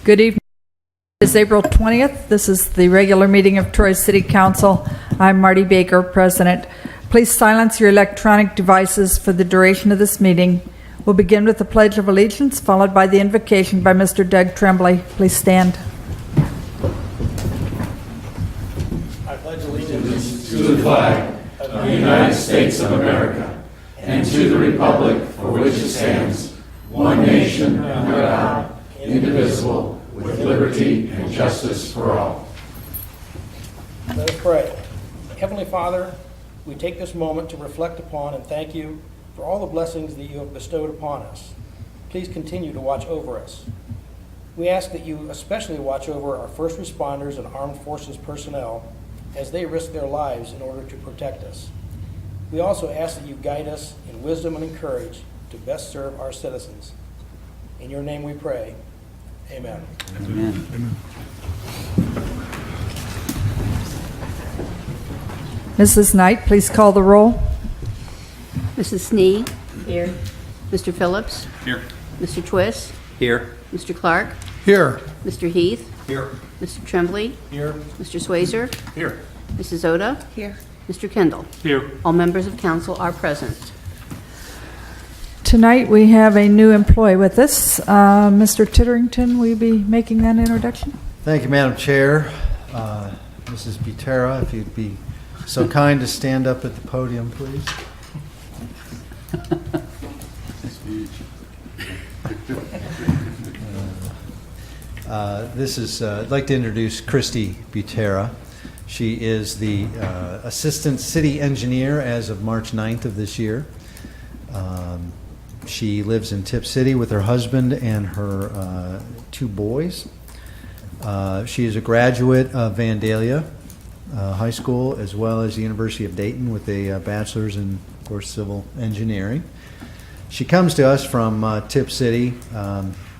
Good evening. It's April 20th. This is the regular meeting of Troy City Council. I'm Marty Baker, President. Please silence your electronic devices for the duration of this meeting. We'll begin with the Pledge of Allegiance, followed by the invocation by Mr. Doug Tremblay. Please stand. I pledge allegiance to the flag of the United States of America and to the republic for which it stands, one nation under God, indivisible, with liberty and justice for all. Let us pray. Heavenly Father, we take this moment to reflect upon and thank you for all the blessings that you have bestowed upon us. Please continue to watch over us. We ask that you especially watch over our first responders and armed forces personnel as they risk their lives in order to protect us. We also ask that you guide us in wisdom and courage to best serve our citizens. In your name we pray. Amen. Amen. Mrs. Knight, please call the roll. Mrs. Snee. Here. Mr. Phillips. Here. Mr. Twist. Here. Mr. Clark. Here. Mr. Heath. Here. Mr. Tremblay. Here. Mr. Swazer. Here. Mrs. Oda. Here. Mr. Kendall. Here. All members of council are present. Tonight we have a new employee with us. Mr. Titterington, will you be making that introduction? Thank you, Madam Chair. Mrs. Butera, if you'd be so kind to stand up at the podium, please. I'd like to introduce Christy Butera. She is the Assistant City Engineer as of March 9th of this year. She lives in Tip City with her husband and her 2 boys. She is a graduate of Vandalia High School as well as the University of Dayton with a bachelor's in, of course, civil engineering. She comes to us from Tip City.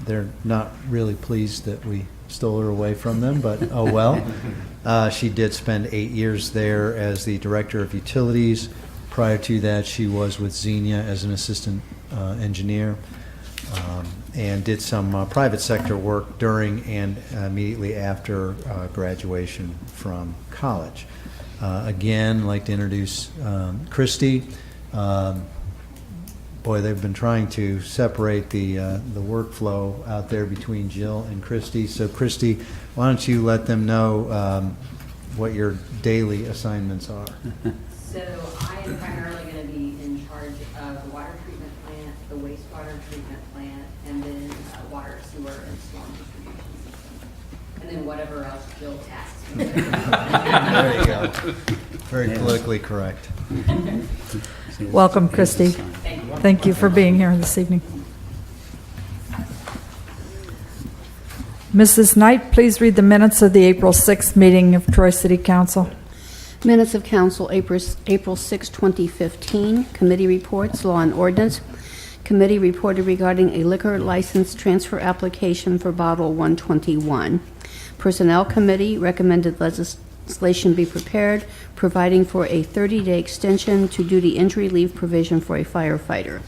They're not really pleased that we stole her away from them, but oh well. She did spend 8 years there as the Director of Utilities. Prior to that, she was with Xenia as an assistant engineer and did some private sector work during and immediately after graduation from college. Again, I'd like to introduce Christy. Boy, they've been trying to separate the workflow out there between Jill and Christy. So, Christy, why don't you let them know what your daily assignments are? So I am primarily going to be in charge of the water treatment plant, the wastewater treatment plant, and then water, sewer, and storm distribution system. And then whatever else Jill asks me. There you go. Very politically correct. Welcome, Christy. Thank you. Thank you for being here this evening. Mrs. Knight, please read the minutes of the April 6th meeting of Troy City Council. Minutes of council, April 6, 2015. Committee reports, law and ordinance. Committee reported regarding a liquor license transfer application for Bottle 121. Personnel Committee recommended legislation be prepared, providing for a 30-day extension to duty injury leave provision for a firefighter.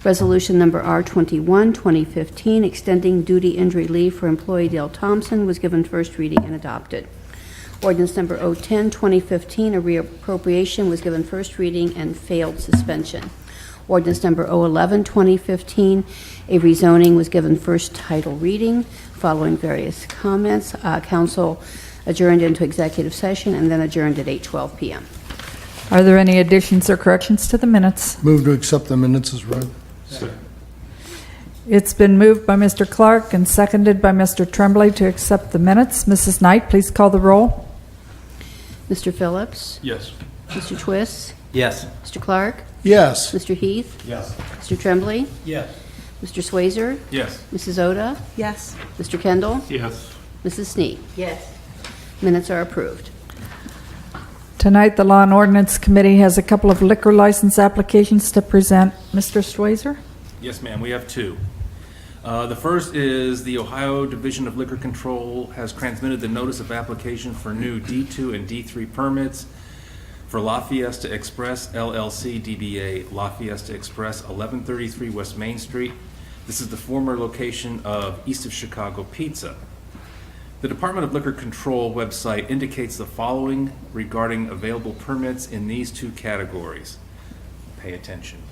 Resolution number R21, 2015, extending duty injury leave for employee Dale Thompson, was given first reading and adopted. Ordinance number 010, 2015, a reappropriation, was given first reading and failed suspension. Ordinance number 011, 2015, a rezoning, was given first title reading. Following various comments, council adjourned into executive session and then adjourned at 8:12 p.m. Are there any additions or corrections to the minutes? Move to accept the minutes as read. It's been moved by Mr. Clark and seconded by Mr. Tremblay to accept the minutes. Mrs. Knight, please call the roll. Mr. Phillips? Yes. Mr. Twist? Yes. Mr. Clark? Yes. Mr. Heath? Yes. Mr. Tremblay? Yes. Mr. Swazer? Yes. Mrs. Oda? Yes. Mr. Kendall? Yes. Mrs. Snee? Yes. Minutes are approved. Tonight, the Law and Ordinance Committee has a couple of liquor license applications to present. Mr. Swazer? Yes, ma'am. We have 2. The first is the Ohio Division of Liquor Control has transmitted the notice of application for new D2 and D3 permits for La Fiesta Express LLC DBA La Fiesta Express, 1133 West Main Street. This is the former location of East of Chicago Pizza. The Department of Liquor Control website indicates the following regarding available permits in these two categories. Pay attention.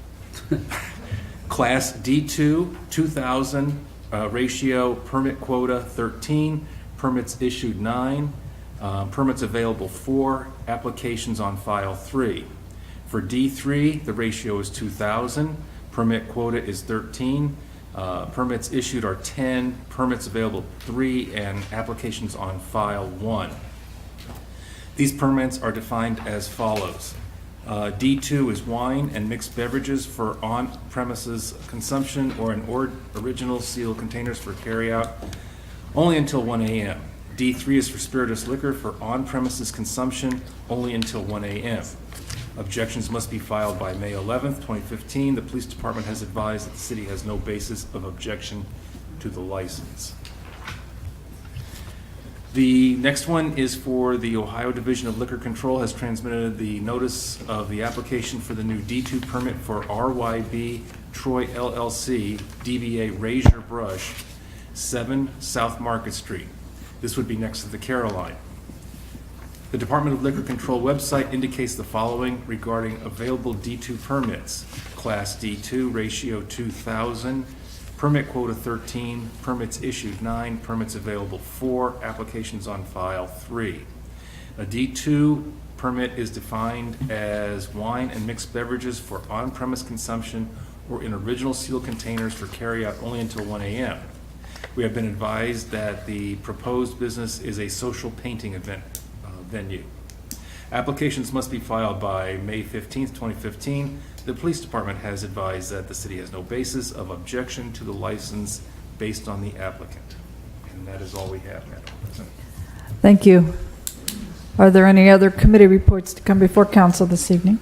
Class D2, 2,000, ratio, permit quota 13, permits issued 9, permits available 4, applications on file 3. For D3, the ratio is 2,000, permit quota is 13, permits issued are 10, permits available 3, and applications on file 1. These permits are defined as follows. D2 is wine and mixed beverages for on-premises consumption or in original sealed containers for carryout only until 1 a.m. D3 is for spirituous liquor for on-premises consumption only until 1 a.m. Objections must be filed by May 11th, 2015. The police department has advised that the city has no basis of objection to the license. The next one is for the Ohio Division of Liquor Control has transmitted the notice of the application for the new D2 permit for RYB Troy LLC, DBA Razor Brush, 7 South Market Street. This would be next to the Caroline. The Department of Liquor Control website indicates the following regarding available D2 permits. Class D2, ratio 2,000, permit quota 13, permits issued 9, permits available 4, applications on file 3. A D2 permit is defined as wine and mixed beverages for on-premise consumption or in original sealed containers for carryout only until 1 a.m. We have been advised that the proposed business is a social painting event venue. Applications must be filed by May 15th, 2015. The police department has advised that the city has no basis of objection to the license based on the applicant. And that is all we have, Madam President. Thank you. Are there any other committee reports to come before council this evening?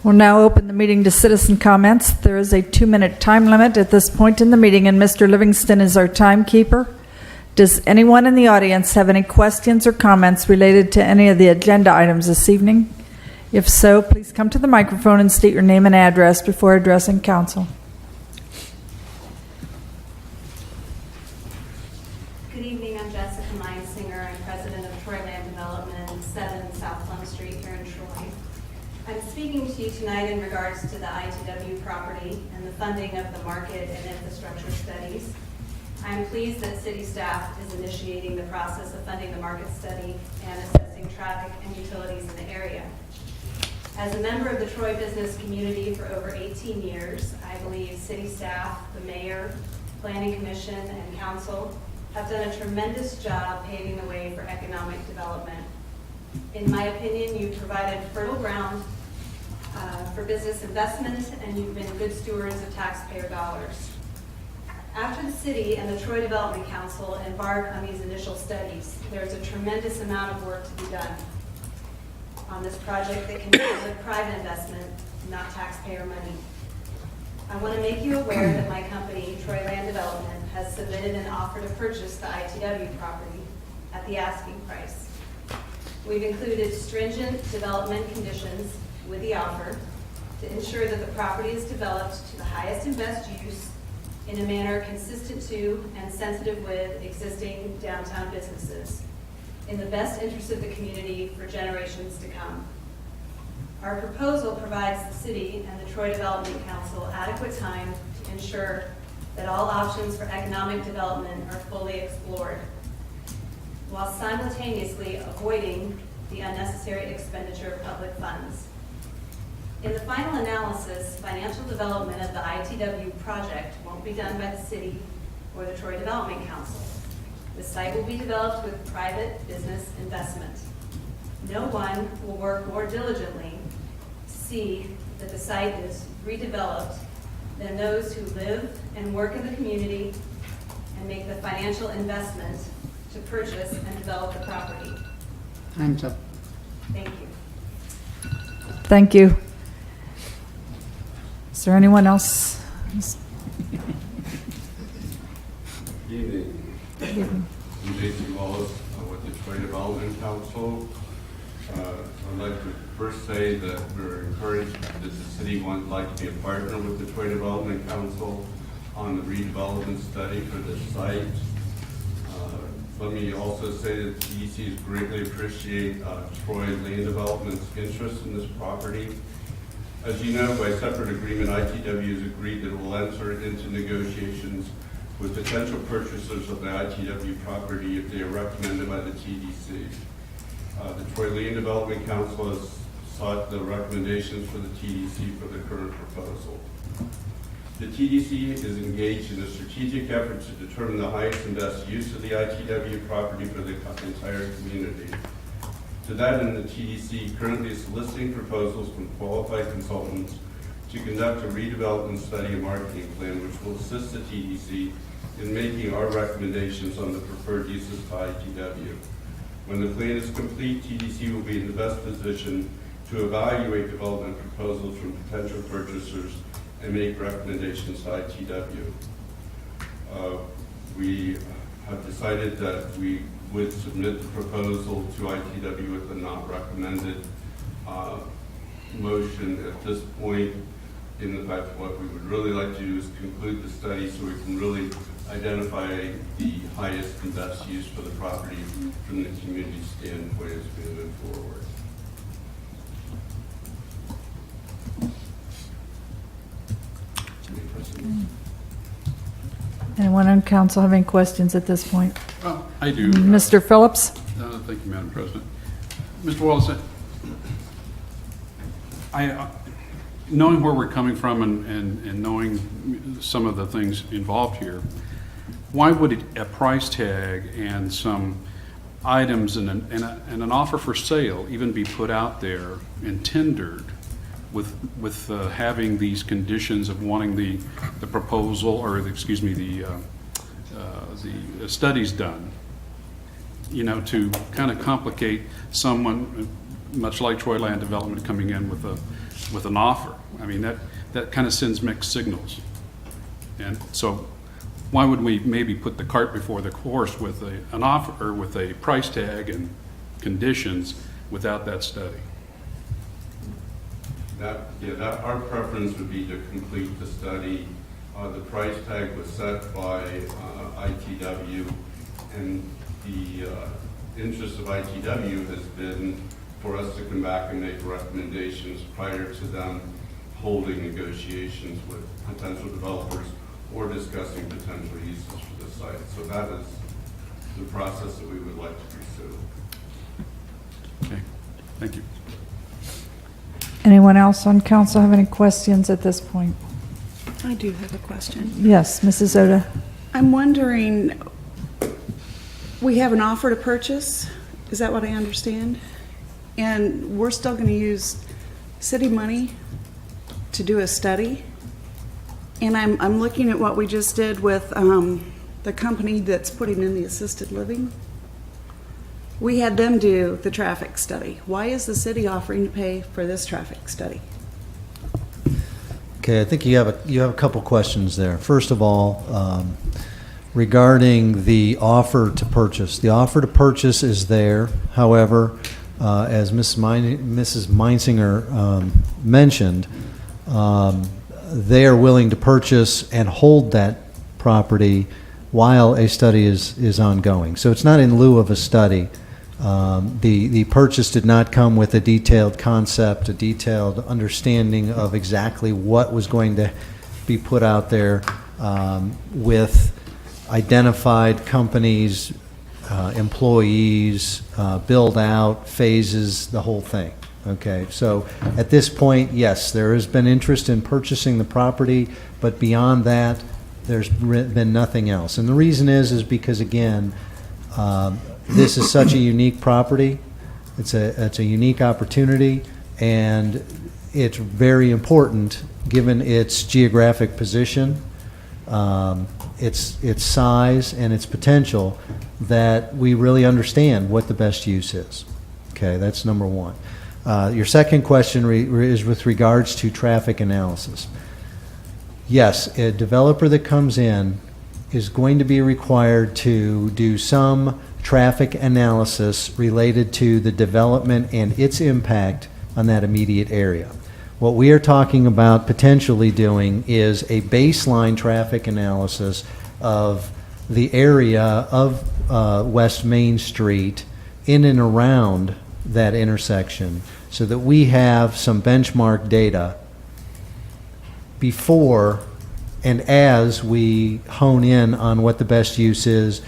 We'll now open the meeting to citizen comments. There is a 2-minute time limit at this point in the meeting, and Mr. Livingston is our timekeeper. Does anyone in the audience have any questions or comments related to any of the agenda items this evening? If so, please come to the microphone and state your name and address before addressing council. Good evening, I'm Jessica Meinsinger. I'm president of Troy Land Development, 7 South Plum Street here in Troy. I'm speaking to you tonight in regards to the ITW property and the funding of the market and infrastructure studies. I'm pleased that city staff is initiating the process of funding the market study and assessing traffic and utilities in the area. As a member of the Troy business community for over 18 years, I believe city staff, the mayor, planning commission, and council have done a tremendous job paving the way for economic development. In my opinion, you've provided fertile ground for business investment, and you've been good stewards of taxpayer dollars. After the city and the Troy Development Council embark on these initial studies, there's a tremendous amount of work to be done on this project that can be with private investment, not taxpayer money. I want to make you aware that my company, Troy Land Development, has submitted an offer to purchase the ITW property at the asking price. We've included stringent development conditions with the offer to ensure that the property is developed to the highest and best use in a manner consistent to and sensitive with existing downtown businesses, in the best interest of the community for generations to come. Our proposal provides the city and the Troy Development Council adequate time to ensure that all options for economic development are fully explored, while simultaneously avoiding the unnecessary expenditure of public funds. In the final analysis, financial development of the ITW project won't be done by the city or the Troy Development Council. The site will be developed with private business investment. No one will work more diligently to see that the site is redeveloped than those who live and work in the community and make the financial investment to purchase and develop the property. Time's up. Thank you. Thank you. Is there anyone else? Evening. I'm Jason Wallace with the Troy Development Council. I'd like to first say that we're encouraged that the city would like to be a partner with the Troy Development Council on the redevelopment study for this site. Let me also say that TDCs greatly appreciate Troy Land Development's interest in this property. As you know, by separate agreement, ITW has agreed that it will enter into negotiations with potential purchasers of the ITW property if they are recommended by the TDC. The Troy Land Development Council has sought the recommendations for the TDC for the current proposal. The TDC is engaged in a strategic effort to determine the highest and best use of the ITW property for the entire community. To that end, the TDC currently is soliciting proposals from qualified consultants to conduct a redevelopment study and marketing plan, which will assist the TDC in making our recommendations on the preferred uses by ITW. When the plan is complete, TDC will be in the best position to evaluate development proposals from potential purchasers and make recommendations to ITW. We have decided that we would submit the proposal to ITW with a not recommended motion at this point, in the fact that what we would really like to do is conclude the study so we can really identify the highest and best use for the property from the community standpoint as we move forward. Anyone on council have any questions at this point? I do. Mr. Phillips? Thank you, Madam President. Mr. Wallace, knowing where we're coming from and knowing some of the things involved here, why would a price tag and some items and an offer for sale even be put out there and tendered with having these conditions of wanting the proposal, or excuse me, the studies done, you know, to kind of complicate someone much like Troy Land Development coming in with an offer? I mean, that kind of sends mixed signals. And so why would we maybe put the cart before the horse with an offer or with a price tag and conditions without that study? Our preference would be to complete the study. The price tag was set by ITW, and the interest of ITW has been for us to come back and make recommendations prior to them holding negotiations with potential developers or discussing potential uses for the site. So that is the process that we would like to pursue. Okay, thank you. Anyone else on council have any questions at this point? I do have a question. Yes, Mrs. Oda. I'm wondering, we have an offer to purchase, is that what I understand? And we're still going to use city money to do a study? And I'm looking at what we just did with the company that's putting in the assisted living. We had them do the traffic study. Why is the city offering to pay for this traffic study? Okay, I think you have a couple questions there. First of all, regarding the offer to purchase. The offer to purchase is there. However, as Mrs. Meinsinger mentioned, they are willing to purchase and hold that property while a study is ongoing. So it's not in lieu of a study. The purchase did not come with a detailed concept, a detailed understanding of exactly what was going to be put out there with identified companies, employees, build out, phases, the whole thing. Okay, so at this point, yes, there has been interest in purchasing the property, but beyond that, there's been nothing else. And the reason is because, again, this is such a unique property. It's a unique opportunity, and it's very important given its geographic position, its size, and its potential, that we really understand what the best use is. Okay, that's number one. Your second question is with regards to traffic analysis. Yes, a developer that comes in is going to be required to do some traffic analysis related to the development and its impact on that immediate area. What we are talking about potentially doing is a baseline traffic analysis of the area of West Main Street in and around that intersection so that we have some benchmark data before and as we hone in on what the best use is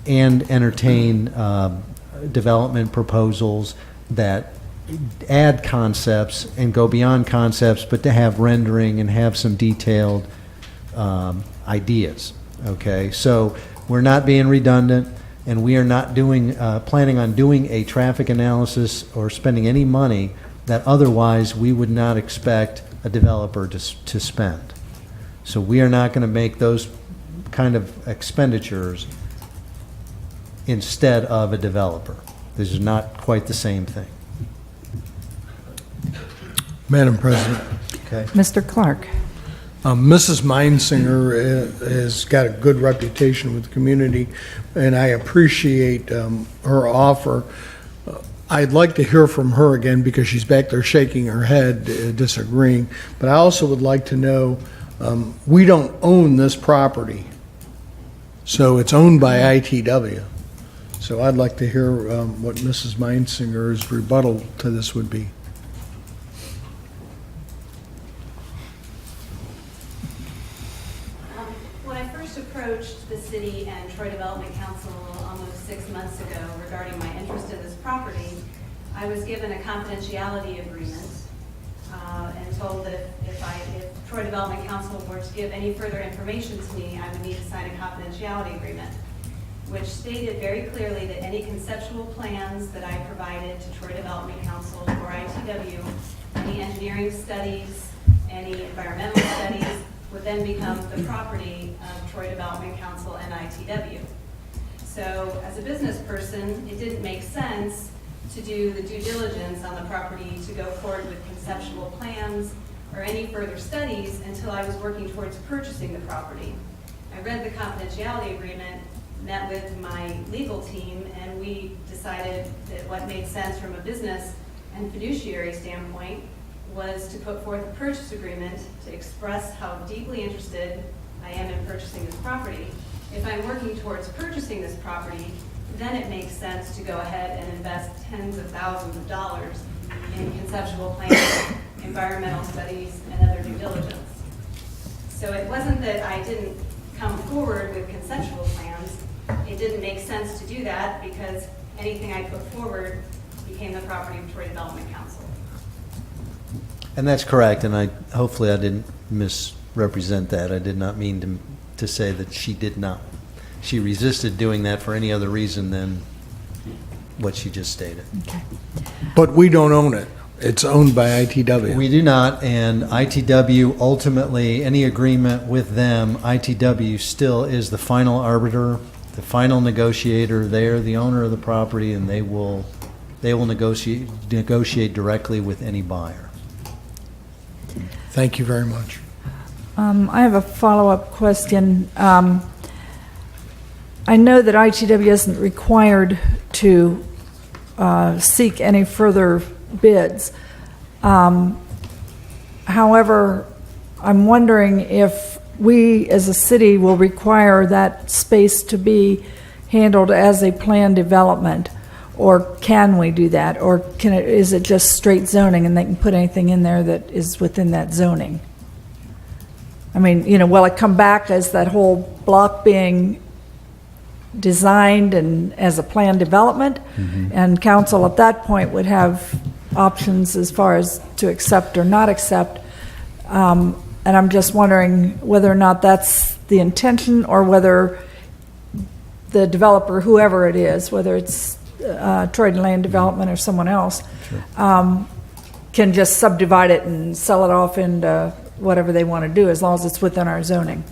and entertain development proposals that add concepts and go beyond concepts, but to have rendering and have some detailed ideas. Okay, so we're not being redundant, and we are not doing planning on doing a traffic analysis or spending any money that otherwise we would not expect a developer to spend. So we are not going to make those kind of expenditures instead of a developer. This is not quite the same thing. Madam President, Okay. Mr. Clark. Mrs. Meinsinger has got a good reputation with the community, and I appreciate her offer. I'd like to hear from her again because she's back there shaking her head, disagreeing. But I also would like to know, we don't own this property, so it's owned by ITW. So I'd like to hear what Mrs. Meinsinger's rebuttal to this would be. When I first approached the city and Troy Development Council almost 6 months ago regarding my interest in this property, I was given a confidentiality agreement and told that if Troy Development Council were to give any further information to me, I would need to sign a confidentiality agreement, which stated very clearly that any conceptual plans that I provided to Troy Development Council or ITW, any engineering studies, any environmental studies, would then become the property of Troy Development Council and ITW. So as a business person, it didn't make sense to do the due diligence on the property to go forward with conceptual plans or any further studies until I was working towards purchasing the property. I read the confidentiality agreement, met with my legal team, and we decided that what made sense from a business and fiduciary standpoint was to put forth a purchase agreement to express how deeply interested I am in purchasing this property. If I'm working towards purchasing this property, then it makes sense to go ahead and invest tens of thousands of dollars in conceptual plans, environmental studies, and other due diligence. So it wasn't that I didn't come forward with conceptual plans. It didn't make sense to do that because anything I put forward became the property of Troy Development Council. And that's correct, and hopefully I didn't misrepresent that. I did not mean to say that she did not. She resisted doing that for any other reason than what she just stated. Okay. But we don't own it. It's owned by ITW. We do not, and ITW ultimately, any agreement with them, ITW still is the final arbiter, the final negotiator. They are the owner of the property, and they will negotiate directly with any buyer. Thank you very much. I have a follow-up question. I know that ITW isn't required to seek any further bids. However, I'm wondering if we as a city will require that space to be handled as a planned development, or can we do that, or is it just straight zoning and they can put anything in there that is within that zoning? I mean, will it come back as that whole block being designed and as a planned development? Mm-hmm. And council at that point would have options as far as to accept or not accept. And I'm just wondering whether or not that's the intention, or whether the developer, whoever it is, whether it's Troy Land Development or someone else, sure, can just subdivide it and sell it off into whatever they want to do, as long as it's within our zoning.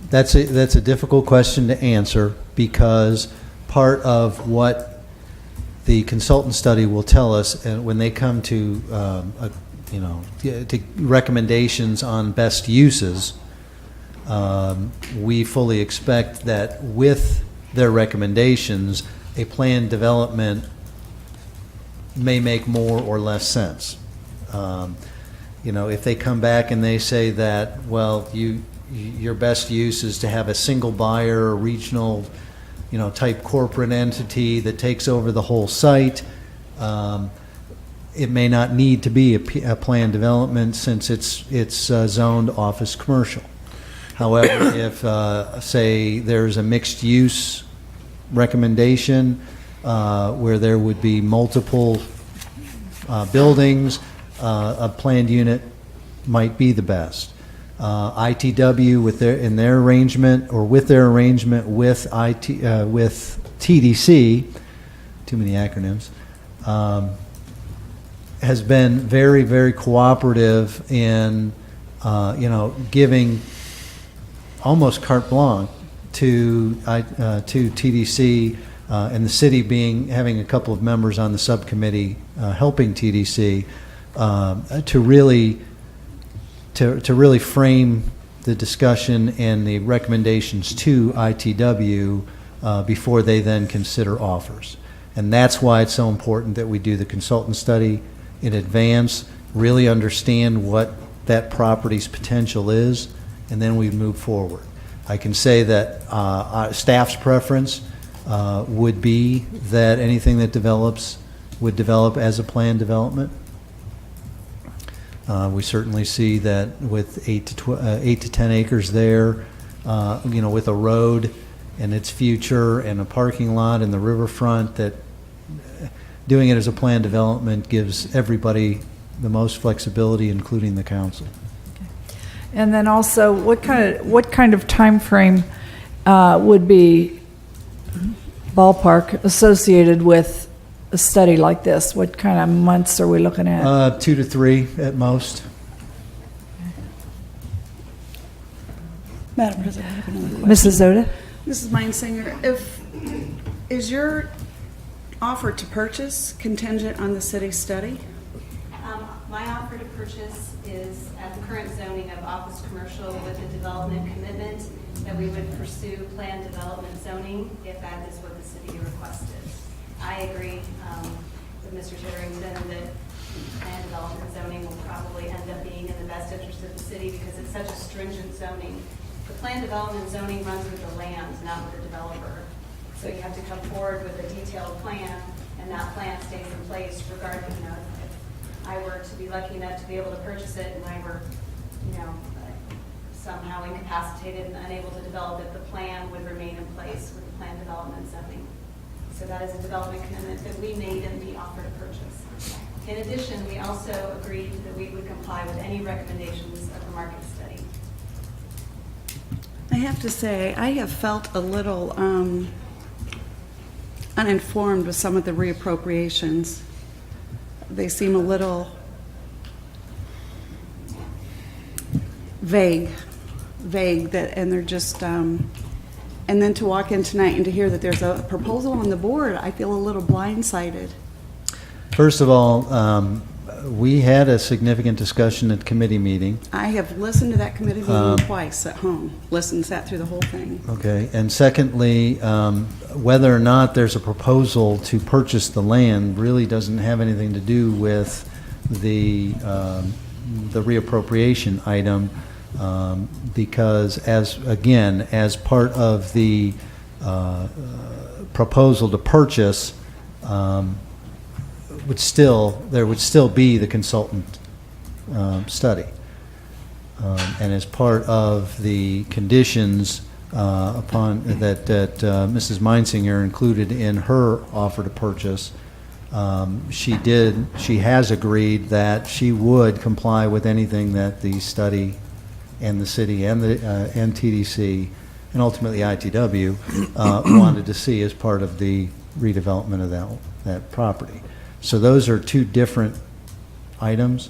That's a difficult question to answer, because part of what the consultant study will tell us, and when they come to to recommendations on best uses, we fully expect that with their recommendations, a planned development may make more or less sense. If they come back and they say that, well, your best use is to have a single buyer, a regional, type corporate entity that takes over the whole site, it may not need to be a planned development since it's zoned office commercial. However, if, say, there's a mixed-use recommendation where there would be multiple buildings, a planned unit might be the best. ITW with their arrangement with TDC, too many acronyms, has been very, very cooperative in giving almost carte blanche to TDC, and the city having a couple of members on the subcommittee helping TDC to really frame the discussion and the recommendations to ITW before they then consider offers. And that's why it's so important that we do the consultant study in advance, really understand what that property's potential is, and then we move forward. I can say that staff's preference would be that anything that develops would develop as a planned development. We certainly see that with 8 to 10 acres there, with a road and its future and a parking lot and the riverfront, that doing it as a planned development gives everybody the most flexibility, including the council. And then also, what kind of time frame would be ballpark associated with a study like this? What kind of months are we looking at? 2 to 3 at most. Madam President, I have another question. Mrs. Zoda? Mrs. Meinsinger, is your offer to purchase contingent on the city study? My offer to purchase is at the current zoning of office commercial with a development commitment that we would pursue planned development zoning if that is what the city requested. I agree with Mr. Titterington that planned development zoning will probably end up being in the best interest of the city because it's such a stringent zoning. The planned development zoning runs with the land, not with the developer. So you have to come forward with a detailed plan, and that plan stays in place regarding, if I were to be lucky enough to be able to purchase it and I were, somehow incapacitated and unable to develop it, the plan would remain in place with the planned development zoning. So that is a development commitment that we made in the offer to purchase. In addition, we also agreed that we would comply with any recommendations of the market study. I have to say, I have felt a little uninformed with some of the reappropriations. They seem a little vague, and they're just, and then to walk in tonight and to hear that there's a proposal on the board, I feel a little blindsided. First of all, we had a significant discussion at committee meeting. I have listened to that committee meeting twice at home, sat through the whole thing. Okay, and secondly, whether or not there's a proposal to purchase the land really doesn't have anything to do with the reappropriation item, because as part of the proposal to purchase, there would still be the consultant study. And as part of the conditions upon that Mrs. Meinsinger included in her offer to purchase, she has agreed that she would comply with anything that the study and the city and TDC and ultimately ITW wanted to see as part of the redevelopment of that property. So those are two different items,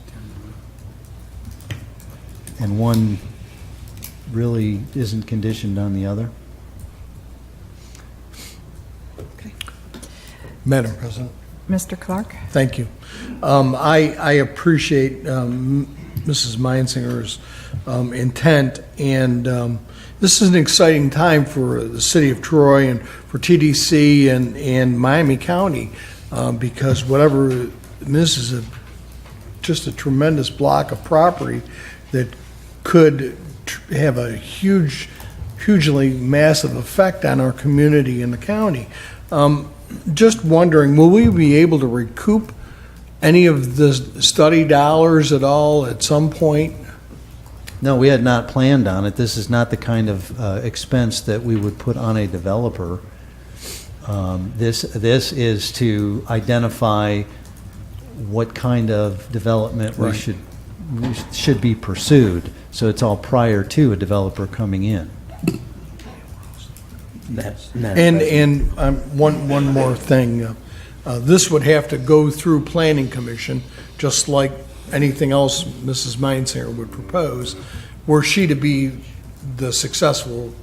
and one really isn't conditioned on the other. Okay. Madam President. Mr. Clark? Thank you. I appreciate Mrs. Meinsinger's intent, and this is an exciting time for the city of Troy and for TDC and Miami County, because whatever, this is just a tremendous block of property that could have a hugely massive effect on our community and the county. Just wondering, will we be able to recoup any of the study dollars at all at some point? No, we had not planned on it. This is not the kind of expense that we would put on a developer. This is to identify what kind of development we should be pursued. So it's all prior to a developer coming in. And one more thing. This would have to go through Planning Commission, just like anything else Mrs. Meinsinger would propose. Were she to be the successful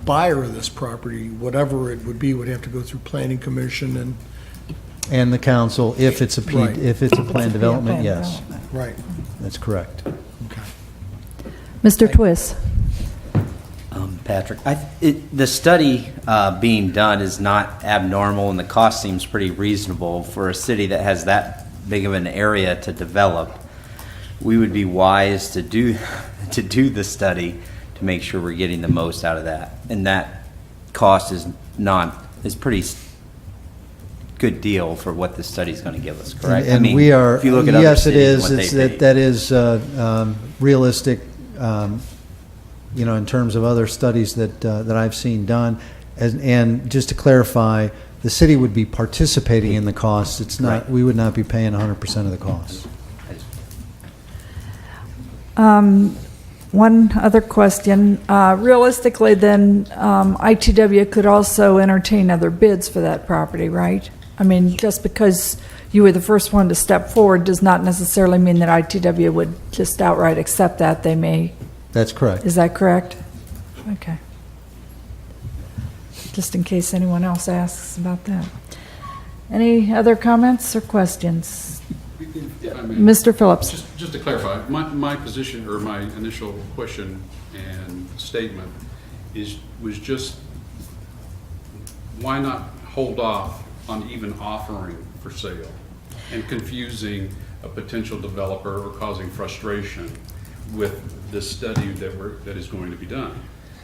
buyer of this property, whatever it would be, would have to go through Planning Commission And the council, if it's a Right. if it's a planned development, planned yes, development. right. that's correct. Mr. Twist? Patrick, the study being done is not abnormal, and the cost seems pretty reasonable for a city that has that big of an area to develop. We would be wise to do the study to make sure we're getting the most out of that, and that cost is pretty good deal for what the study is going to give us. Correct? And I mean, we are, if you look at other yes, it cities is. and what It's they pay. that is realistic. In terms of other studies that I've seen done, and just to clarify, the city would be participating in the costs. It's not. Right. We would not be paying 100% of the costs. One other question. Realistically, then, ITW could also entertain other bids for that property, right? I mean, just because you were the first one to step forward does not necessarily mean that ITW would just outright accept that. They may. That's correct. Is that correct? Okay. Just in case anyone else asks about that. Any other comments or questions? I mean, Mr. Phillips? Just to clarify, my position, or my initial question and statement was just, why not hold off on even offering for sale and confusing a potential developer or causing frustration with the study that is going to be done?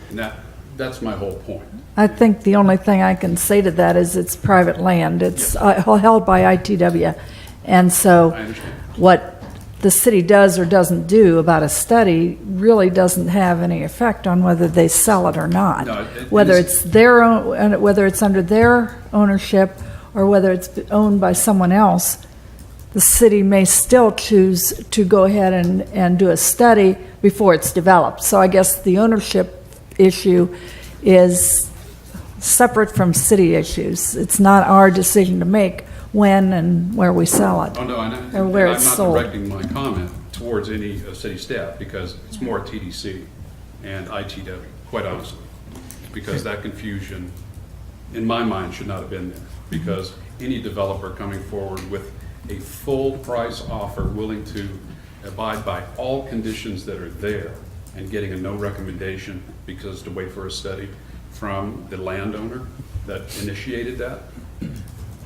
And that's my whole point. I think the only thing I can say to that is it's private land. It's held by ITW. And so I understand. what the city does or doesn't do about a study really doesn't have any effect on whether they sell it or not. No, Whether it's their own, whether it's under their ownership or whether it's owned by someone else, the city may still choose to go ahead and do a study before it's developed. So I guess the ownership issue is separate from city issues. It's not our decision to make when and where we sell it. Oh, no, Or where I'm it's not sold. directing my comment towards any city staff, because it's more TDC and ITW, quite honestly. Because that confusion, in my mind, should not have been there. Because any developer coming forward with a full price offer, willing to abide by all conditions that are there, and getting a no recommendation because to wait for a study from the landowner that initiated that,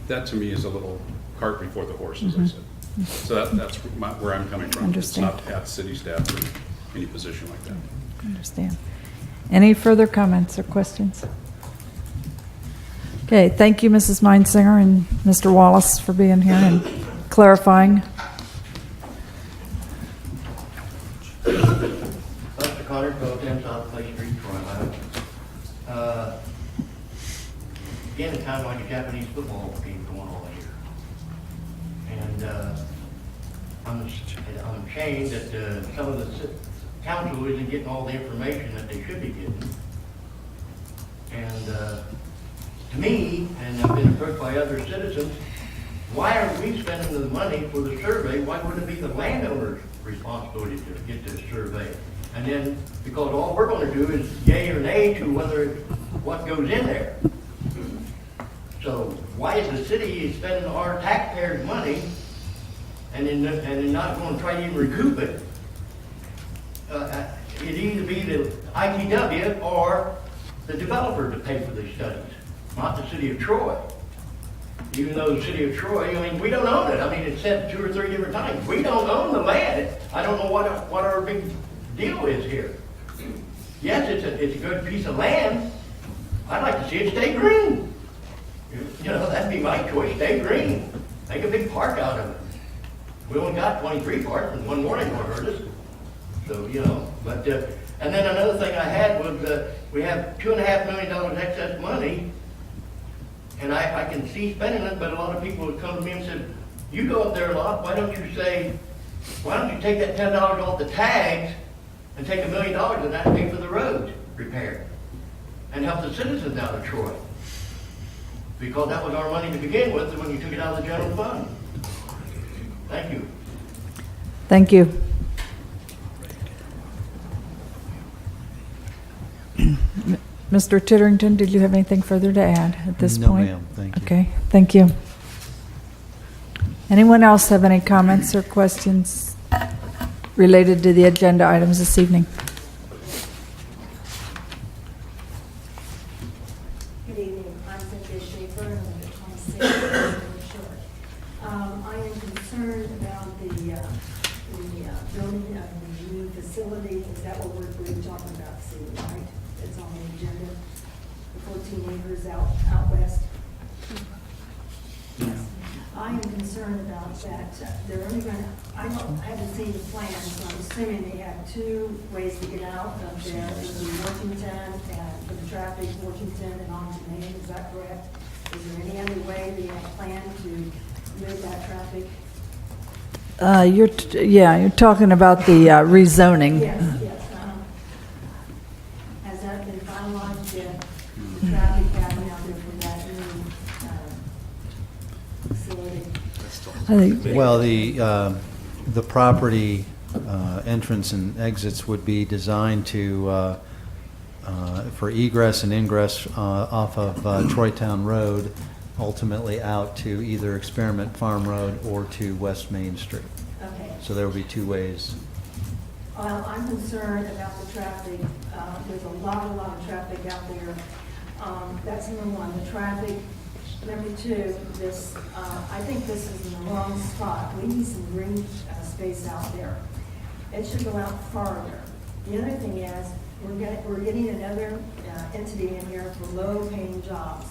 that to me is a little cart before the horse, as I said. So that's where I'm coming from. Understand. It's not at city staff or any position like that. Understand. Any further comments or questions? Okay, thank you, Mrs. Meinsinger and Mr. Wallace, for being here and clarifying. Buster Carter, 1210 South Clay Street, Troy. Again, it's kind of like a Japanese football game going on here. And I'm ashamed that some of the council isn't getting all the information that they should be getting. And to me, and I've been approached by other citizens, why are we spending the money for the survey? Why wouldn't it be the landowner's responsibility to get this survey? And then, because all we're going to do is yay or nay to what goes in there. So why is the city spending our taxpayers' money and then not going to try to even recoup it it'd either be the ITW or the developer to pay for these studies, not the city of Troy. Even though the city of Troy, I mean, we don't own it. I mean, it's said 2 or 3 different times. We don't own the land. I don't know what our big deal is here. Yes, it's a good piece of land. I'd like to see it stay green. You know, that'd be my choice, stay green. Make a big park out of it. We only got 23 parks, and one morning gonna hurt us. So, you know, but, and then another thing I had was, we have $2.5 million excess money, and I can see spending it, but a lot of people would come to me and said, you go up there a lot, why don't you take that $10 off the tags and take $1 million and that pay for the roads repair and help the citizens out of Troy? Because that was our money to begin with, and when you took it out of the general fund. Thank you. Thank you. Mr. Titterington, did you have anything further to add at this No, point? ma'am. Thank you. Okay, thank you. Anyone else have any comments or questions related to the agenda items this evening? Good evening, I'm Cynthia Schaefer, and I'm at 26 Shore. I am concerned about the building of the new facility. Is that what we're talking about, Sue, right? It's on the agenda, the 14 acres out west. I am concerned about that. They're only going to, I haven't seen the plan, so I'm assuming they have 2 ways to get out of there, in Washington, and for the traffic, Washington and on to Main, is that correct? Is there any other way they have planned to move that traffic? You're talking about the rezoning. Yes, yes. Has that been finalized yet? The traffic pattern out there for that new facility? Well, the property entrance and exits would be designed to, for egress and ingress off of Troytown Road, ultimately out to either Experiment Farm Road or to West Main Street. Okay. So there will be 2 ways. I'm concerned about the traffic. There's a lot of traffic out there. That's number 1, the traffic. Number 2, I think this is in the wrong spot. We need some green space out there. It should go out farther. The other thing is, we're getting another entity in here for low-paying jobs.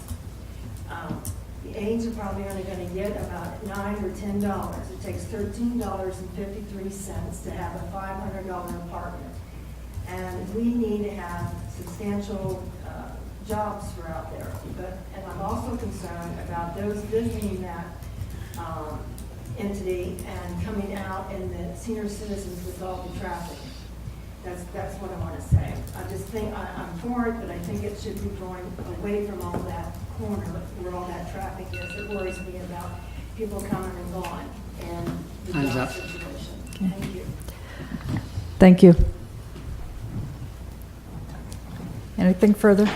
The aides are probably only going to get about $9 or $10. It takes $13.53 to have a $500 apartment. And we need to have substantial jobs for out there. And I'm also concerned about those visiting that entity and coming out and the senior citizens with all the traffic. That's what I want to say. I just think I'm for it, but I think it should be going away from all that corner where all that traffic is. It worries me about people coming and going and the Time's job up. situation. Okay. Thank you. Thank you. Anything further?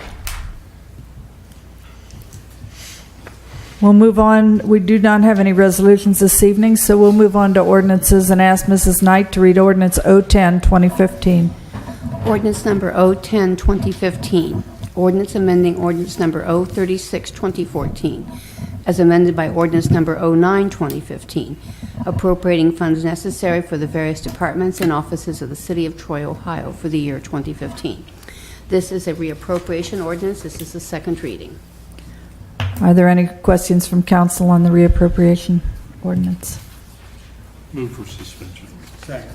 We'll move on. We do not have any resolutions this evening, so we'll move on to ordinances and ask Mrs. Knight to read ordinance 010, 2015. Ordinance number 010, 2015. Ordinance amending ordinance number 036, 2014, as amended by ordinance number 09, 2015, appropriating funds necessary for the various departments and offices of the City of Troy, Ohio for the year 2015. This is a reappropriation ordinance. This is the second reading. Are there any questions from council on the reappropriation ordinance? Move for suspension. Second.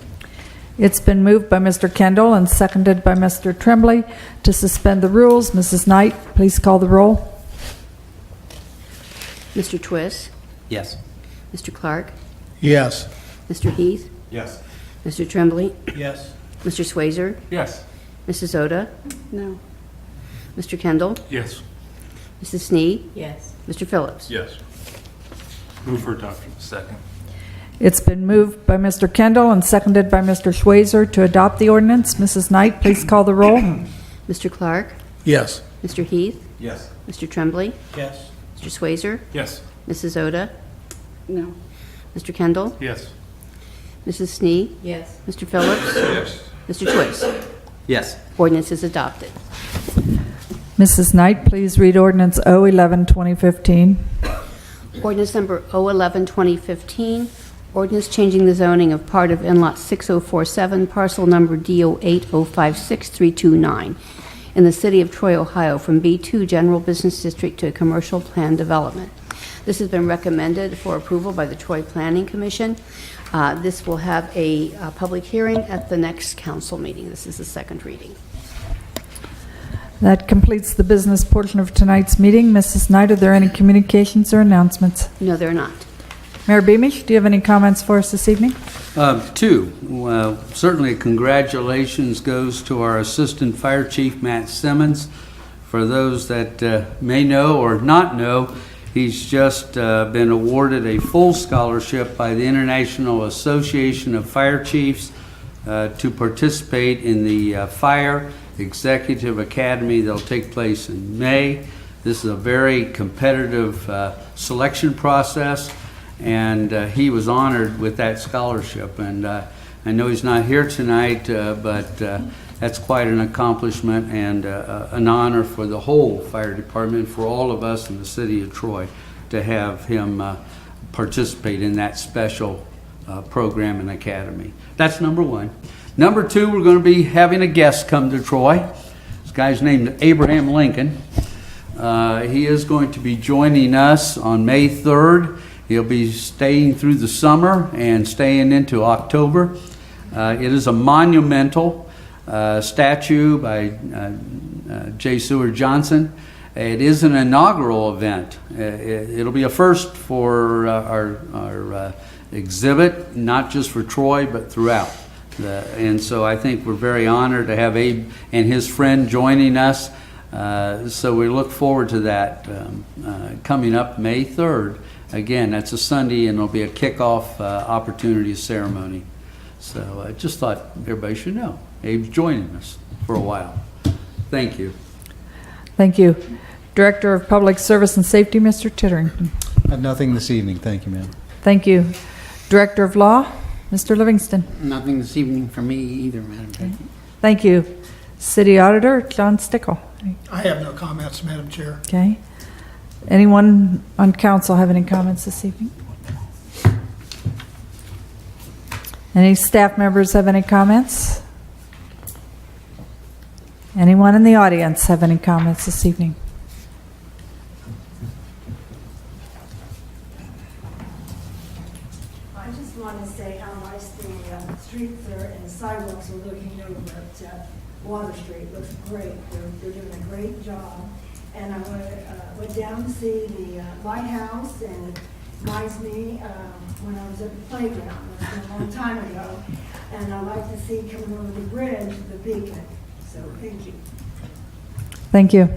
It's been moved by Mr. Kendall and seconded by Mr. Tremblay to suspend the rules. Mrs. Knight, please call the roll. Mr. Twist, Yes. Mr. Clark, Yes. Mr. Heath, Yes. Mr. Tremblay, Yes. Mr. Swazer, Yes. Mrs. Oda, No. Mr. Kendall, Yes. Mrs. Snee, Yes. Mr. Phillips. Yes. Move for adoption. Second. It's been moved by Mr. Kendall and seconded by Mr. Schweizer to adopt the ordinance. Mrs. Knight, please call the roll. Mr. Clark, Yes. Mr. Heath, Yes. Mr. Tremblay, Yes. Mr. Swazer, Yes. Mrs. Oda, No. Mr. Kendall, Yes. Mrs. Snee, Yes. Mr. Phillips, Yes. Mr. Twist. Yes. Ordinance is adopted. Mrs. Knight, please read ordinance 011, 2015. Ordinance number 011, 2015, ordinance changing the zoning of part of inlot 6047, parcel number D08056-329, in the city of Troy, Ohio, from B2 General Business District to a commercial plan development. This has been recommended for approval by the Troy Planning Commission. This will have a public hearing at the next council meeting. This is the second reading. That completes the business portion of tonight's meeting. Mrs. Knight, are there any communications or announcements? No, they're not. Mayor Beamish, do you have any comments for us this evening? Two. Well, certainly congratulations goes to our Assistant Fire Chief, Matt Simmons. For those that may know or not know, he's just been awarded a full scholarship by the International Association of Fire Chiefs to participate in the Fire Executive Academy that'll take place in May. This is a very competitive selection process, and he was honored with that scholarship. And I know he's not here tonight, but that's quite an accomplishment and an honor for the whole fire department, for all of us in the city of Troy, to have him participate in that special program and academy. That's number one. Number two, we're going to be having a guest come to Troy. This guy's named Abraham Lincoln. He is going to be joining us on May 3rd. He'll be staying through the summer and staying into October. It is a monumental statue by J. Seward Johnson. It is an inaugural event. It'll be a first for our exhibit, not just for Troy, but throughout. And so I think we're very honored to have Abe and his friend joining us. So we look forward to that coming up May 3rd. Again, that's a Sunday, and it'll be a kickoff opportunity ceremony. So I just thought everybody should know. Abe's joining us for a while. Thank you. Thank you. Director of Public Service and Safety, Mr. Titterington. I have nothing this evening. Thank you, ma'am. Thank you. Director of Law, Mr. Livingston. Nothing this evening for me either, Madam Chair. Thank you. City Auditor, John Stickle. I have no comments, Madam Chair. Okay. Anyone on council have any comments this evening? Any staff members have any comments? Anyone in the audience have any comments this evening? I just want to say how nice the streets are and the sidewalks are looking over at Water Street. Looks great. They're doing a great job. And I went down to see the lighthouse, and it reminds me when I was at the playground. It was a long time ago. And I like to see coming over the bridge, the beacon. So thank you. Thank you.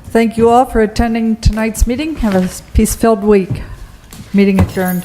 Thank you all for attending tonight's meeting. Have a peace-filled week. Meeting adjourned.